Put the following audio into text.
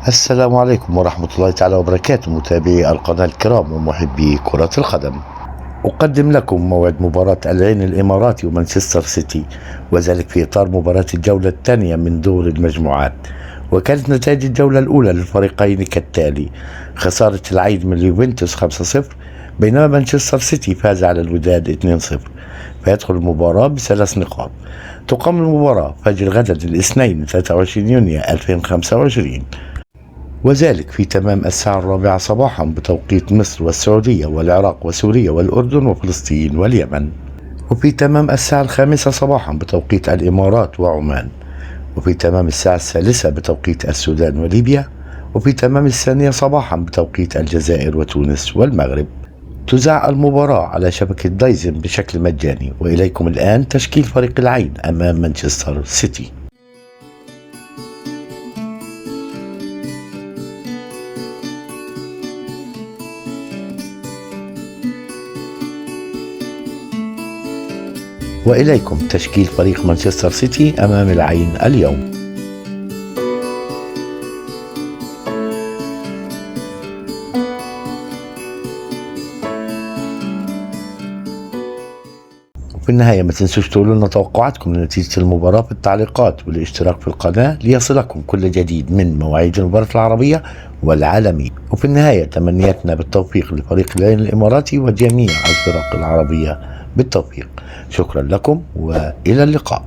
السلام عليكم ورحمة الله تعالى وبركاته، متابعي القناة الكرام ومحبي كرة القدم. أقدم لكم موعد مباراة العين الإماراتي ومانشستر سيتي، وذلك في إطار مباراة الجولة الثانية من دور المجموعات. وكانت نتائج الجولة الأولى للفريقين كالتالي: خسارة العين من اليوفنتوس 5-0، بينما مانشستر سيتي فاز على الوداد 2-0. فيدخل المباراة بثلاث نقاط. تقام المباراة فجر غدا الاثنين 23 يونيو 2025، وذلك في تمام الساعة 4 صباحا بتوقيت مصر والسعودية والعراق وسوريا والأردن وفلسطين واليمن، وفي تمام الساعة 5 صباحا بتوقيت الإمارات وعمان، وفي تمام الساعة 3 بتوقيت السودان وليبيا، وفي تمام 2 صباحا بتوقيت الجزائر وتونس والمغرب. تذاع المباراة على شبكة دايزن بشكل مجاني. وإليكم الآن تشكيل فريق العين أمام مانشستر سيتي. وإليكم تشكيل فريق مانشستر سيتي أمام العين اليوم. وفي النهاية ما تنسوش تقولوا لنا توقعاتكم لنتيجة المباراة في التعليقات، والاشتراك في القناة ليصلكم كل جديد من مواعيد المباراة العربية والعالمية. وفي النهاية تمنياتنا بالتوفيق لفريق العين الإماراتي وجميع الفرق العربية بالتوفيق. شكرا لكم وإلى اللقاء.